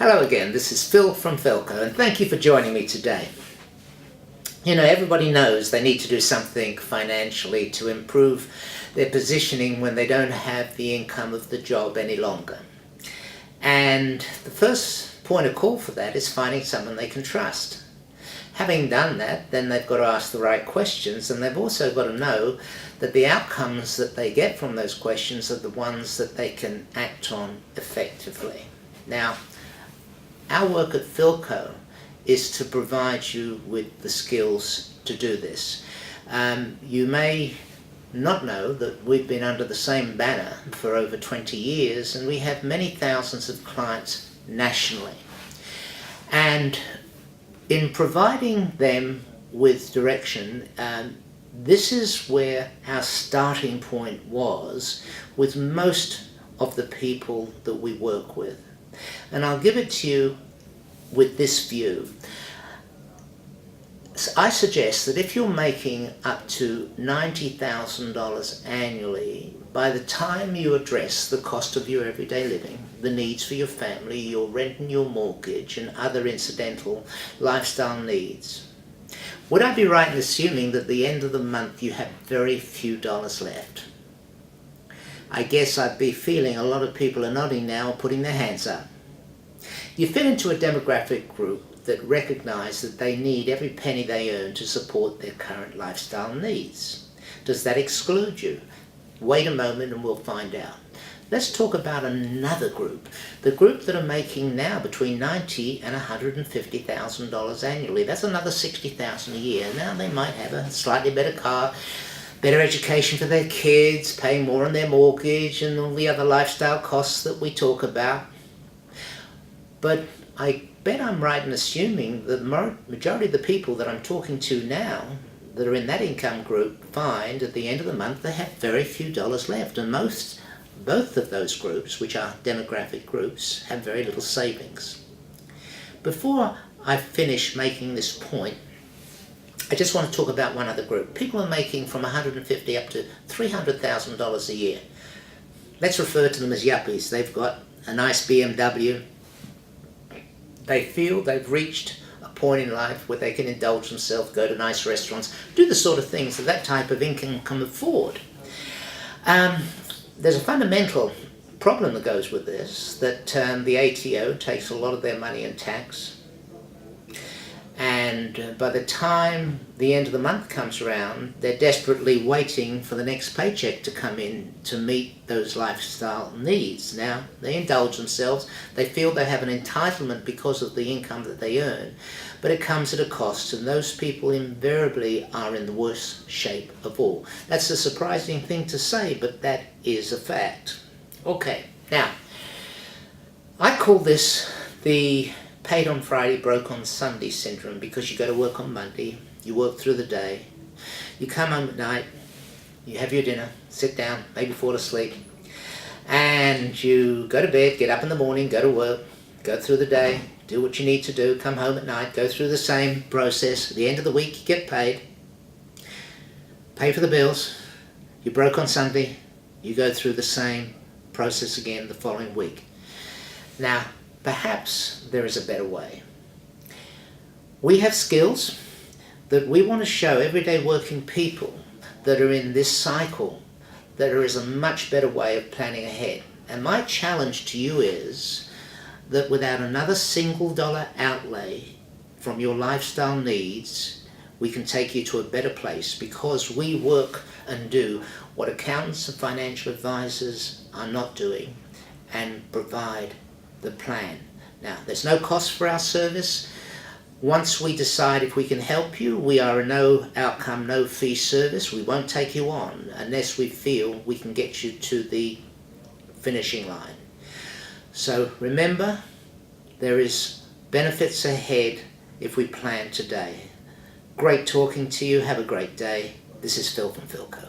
Hello again, this is Phil from Philco, and thank you for joining me today. You know, everybody knows they need to do something financially to improve their positioning when they don't have the income of the job any longer. And the first point of call for that is finding someone they can trust. Having done that, then they've got to ask the right questions, and they've also got to know that the outcomes that they get from those questions are the ones that they can act on effectively. Now, our work at Philco is to provide you with the skills to do this. You may not know that we've been under the same banner for over 20 years, and we have many thousands of clients nationally. And in providing them with direction, this is where our starting point was with most of the people that we work with. And I'll give it to you with this view. I suggest that if you're making up to $90,000 annually, by the time you address the cost of your everyday living, the needs for your family, your rent and your mortgage, and other incidental lifestyle needs, would I be right in assuming that at the end of the month you have very few dollars left? I guess I'd be feeling a lot of people are nodding now or putting their hands up. You fit into a demographic group that recognize that they need every penny they earn to support their current lifestyle needs. Does that exclude you? Wait a moment and we'll find out. Let's talk about another group, the group that are making now between $90,000 and $150,000 annually. That's another $60,000 a year. Now they might have a slightly better car, better education for their kids, paying more on their mortgage and all the other lifestyle costs that we talk about. But I bet I'm right in assuming that the majority of the people that I'm talking to now that are in that income group find at the end of the month they have very few dollars left, and both of those groups, which are demographic groups, have very little savings. Before I finish making this point, I just want to talk about one other group. People are making from $150,000 up to $300,000 a year. Let's refer to them as Yuppies. They've got a nice BMW. They feel they've reached a point in life where they can indulge themselves, go to nice restaurants, do the sort of things that that type of income can afford. There's a fundamental problem that goes with this, that the ATO takes a lot of their money in tax, and by the time the end of the month comes around, they're desperately waiting for the next paycheck to come in to meet those lifestyle needs. Now, they indulge themselves, they feel they have an entitlement because of the income that they earn, but it comes at a cost, and those people invariably are in the worst shape of all. That's a surprising thing to say, but that is a fact. Okay, now, I call this the paid on Friday, broke on Sunday syndrome, because you go to work on Monday, you work through the day, you come home at night, you have your dinner, sit down, maybe fall asleep, and you go to bed, get up in the morning, go to work, go through the day, do what you need to do, come home at night, go through the same process. At the end of the week you get paid, pay for the bills, you broke on Sunday, you go through the same process again the following week. Now, perhaps there is a better way. We have skills that we want to show everyday working people that are in this cycle that there is a much better way of planning ahead. And my challenge to you is that without another single dollar outlay from your lifestyle needs, we can take you to a better place, because we work and do what accountants and financial advisors are not doing, and provide the plan. Now, there's no cost for our service. Once we decide if we can help you, we are a no outcome, no fee service. We won't take you on unless we feel we can get you to the finishing line. So remember, there is benefits ahead if we plan today. Great talking to you. Have a great day. This is Phil from Philco.